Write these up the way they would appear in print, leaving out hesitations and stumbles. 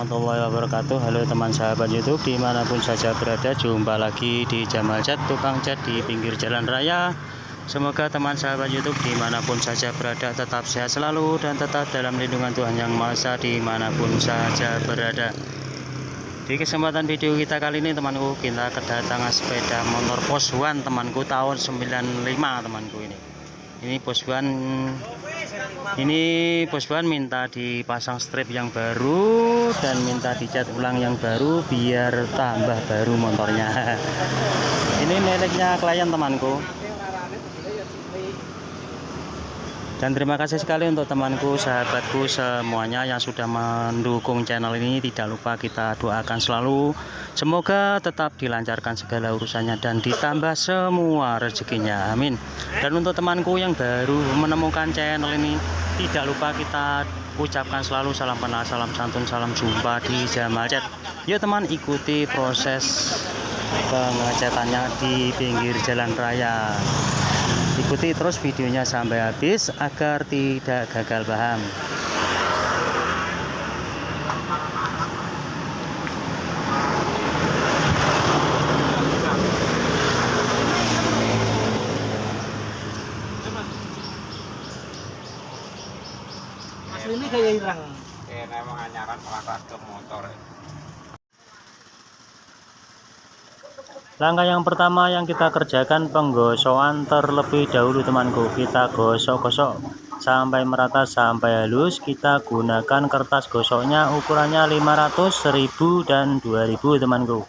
warahmatullahi wabarakatuh. Halo teman sahabat YouTube dimanapun saja berada, jumpa lagi di Jamal Cat, tukang cat di pinggir jalan raya. Semoga teman sahabat YouTube dimanapun saja berada tetap sehat selalu dan tetap dalam lindungan Tuhan Yang Maha Esa dimanapun saja berada. Di kesempatan video kita kali ini temanku, kita kedatangan sepeda motor Poswan temanku, tahun 95 temanku. Ini Poswan minta dipasang strip yang baru dan minta dicat ulang yang baru biar tambah baru motornya. Ini miliknya klien temanku. Dan terima kasih sekali untuk temanku, sahabatku semuanya yang sudah mendukung channel ini. Tidak lupa kita doakan selalu semoga tetap dilancarkan segala urusannya dan ditambah semua rezekinya, amin. Dan untuk temanku yang baru menemukan channel ini, tidak lupa kita ucapkan selalu salam kenal, salam santun, salam jumpa di Jamal Cat. Yuk teman, ikuti proses pengecatannya di pinggir jalan raya. Ikuti terus videonya sampai habis agar tidak gagal paham. Ini kayak hilang. Kayak emang anyaran melangkah ke motor. Langkah yang pertama yang kita kerjakan penggosokan terlebih dahulu temanku. Kita gosok-gosok sampai merata, sampai halus. Kita gunakan kertas gosoknya ukurannya 500, 1000 dan 2000 temanku.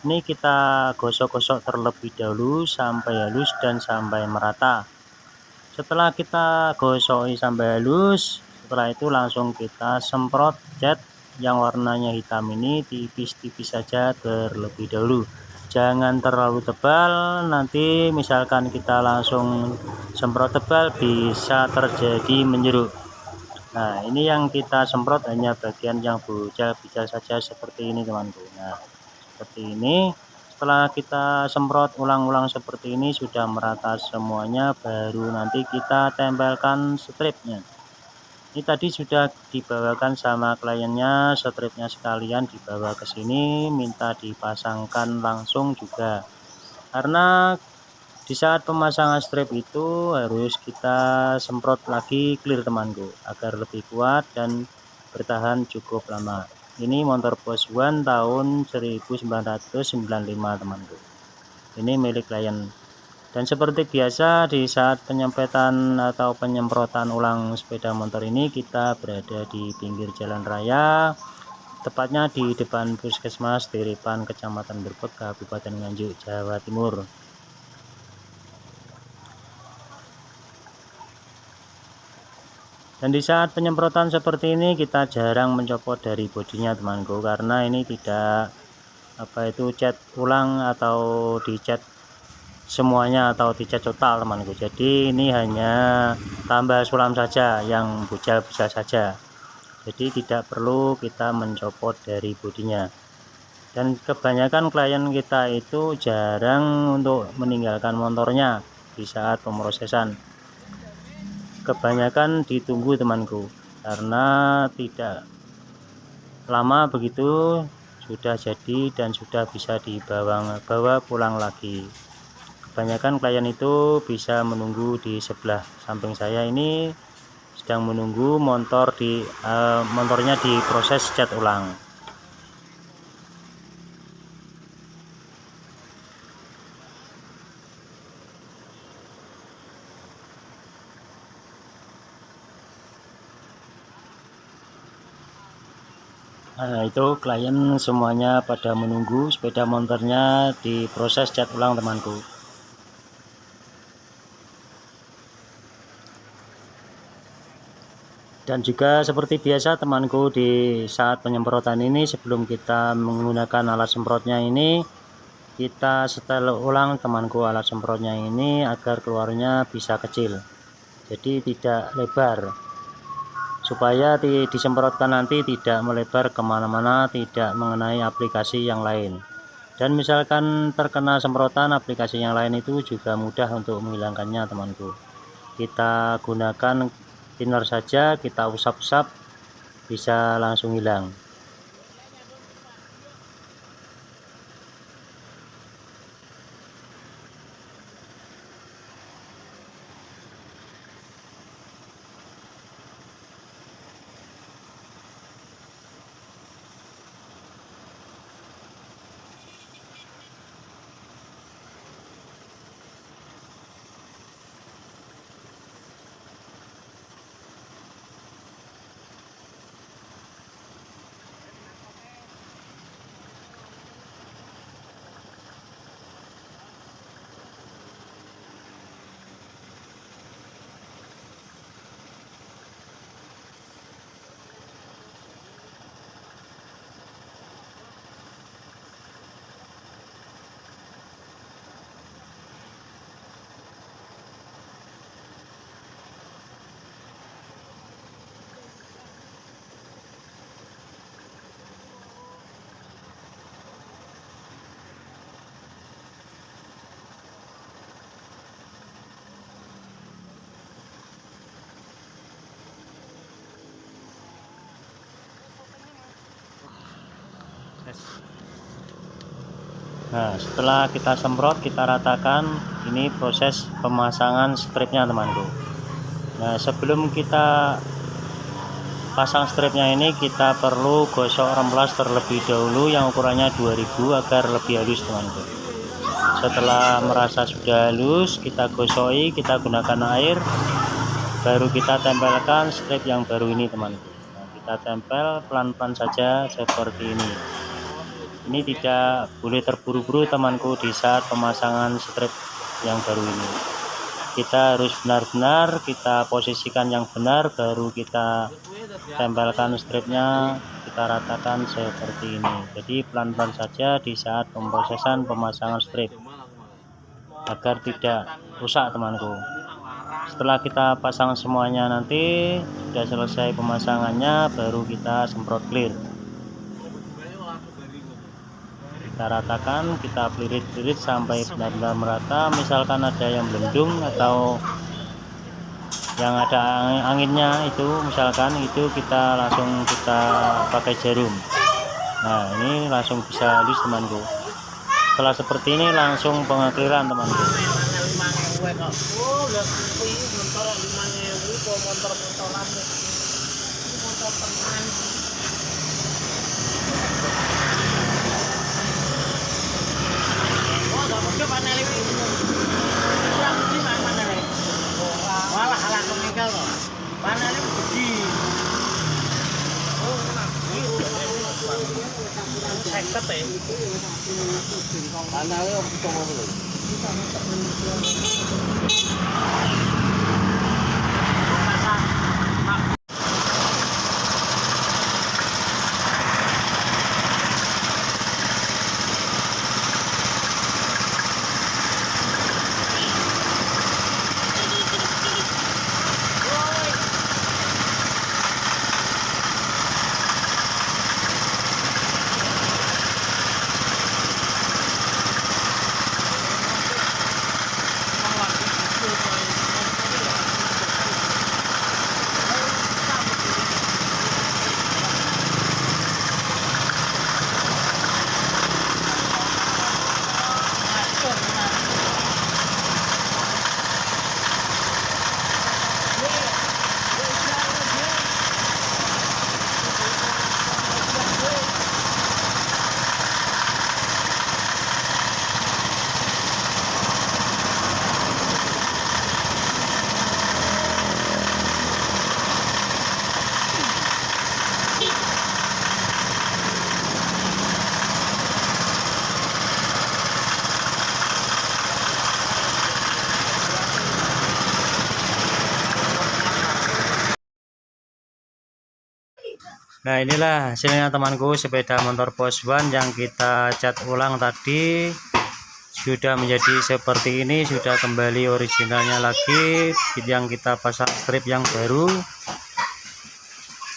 Ini kita gosok-gosok terlebih dahulu sampai halus dan sampai merata. Setelah kita gosok sampai halus, setelah itu langsung kita semprot cat yang warnanya hitam ini tipis-tipis saja terlebih dahulu. Jangan terlalu tebal, nanti misalkan kita langsung semprot tebal bisa terjadi menjeruk. Nah, ini yang kita semprot hanya bagian yang bujal-bujal saja seperti ini temanku. Nah, seperti ini. Setelah kita semprot ulang-ulang seperti ini sudah merata semuanya, baru nanti kita tempelkan stripnya. Ini tadi sudah dibawakan sama kliennya, stripnya sekalian dibawa ke sini, minta dipasangkan langsung juga. Karena di saat pemasangan strip itu harus kita semprot lagi clear temanku, agar lebih kuat dan bertahan cukup lama. Ini motor Poswan tahun 1995 temanku. Ini milik klien. Dan seperti biasa di saat penyemprotan atau penyemprotan ulang sepeda motor ini, kita berada di pinggir jalan raya, tepatnya di depan Puskesmas Diripan, Kecamatan Berbek, Kabupaten Nganjuk, Jawa Timur. Dan di saat penyemprotan seperti ini kita jarang mencopot dari bodinya temanku, karena ini tidak cat ulang atau dicat semuanya atau dicat total temanku. Jadi ini hanya tambah sulam saja yang bujal-bujal saja, jadi tidak perlu kita mencopot dari bodinya. Dan kebanyakan klien kita itu jarang untuk meninggalkan motornya di saat pemrosesan, kebanyakan ditunggu temanku, karena tidak lama begitu sudah jadi dan sudah bisa dibawa pulang lagi. Kebanyakan klien itu bisa menunggu di sebelah samping saya ini, sedang menunggu motornya diproses cat ulang. Nah, itu klien semuanya pada menunggu sepeda motornya diproses cat ulang temanku. Dan juga seperti biasa temanku, di saat penyemprotan ini sebelum kita menggunakan alat semprotnya ini, kita setel ulang temanku alat semprotnya ini agar keluarnya bisa kecil, jadi tidak lebar, supaya disemprotkan nanti tidak melebar kemana-mana, tidak mengenai aplikasi yang lain. Dan misalkan terkena semprotan aplikasi yang lain itu juga mudah untuk menghilangkannya temanku. Kita gunakan thinner saja, kita usap-usap bisa langsung hilang. Nah, setelah kita semprot, kita ratakan. Ini proses pemasangan stripnya temanku. Nah, sebelum kita pasang stripnya ini, kita perlu gosok remplas terlebih dahulu yang ukurannya 2000 agar lebih halus temanku. Setelah merasa sudah halus, kita gosoki, kita gunakan air, baru kita tempelkan strip yang baru ini temanku. Nah, kita tempel pelan-pelan saja seperti ini. Ini tidak boleh terburu-buru temanku di saat pemasangan strip yang baru ini. Kita harus benar-benar kita posisikan yang benar, baru kita tempelkan stripnya, kita ratakan seperti ini. Jadi pelan-pelan saja di saat pemrosesan pemasangan strip agar tidak rusak temanku. Setelah kita pasang semuanya, nanti sudah selesai pemasangannya, baru kita semprot clear. Kita ratakan, kita pelirit-pelirit sampai benar-benar merata. Misalkan ada yang belendung atau yang ada anginnya itu, misalkan itu kita langsung kita pakai jarum. Nah, ini langsung bisa halus temanku. Setelah seperti ini langsung pengakliran temanku. Nah, inilah hasilnya temanku, sepeda motor Boss One yang kita cat ulang tadi sudah menjadi seperti ini, sudah kembali originalnya lagi, yang kita pasang strip yang baru.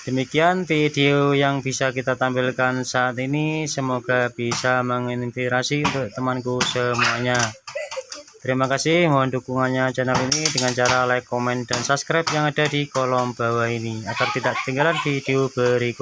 Demikian video yang bisa kita tampilkan saat ini, semoga bisa menginspirasi untuk temanku semuanya. Terima kasih, mohon dukungannya channel ini dengan cara like, komen, dan subscribe yang ada di kolom bawah ini agar tidak ketinggalan video berikutnya.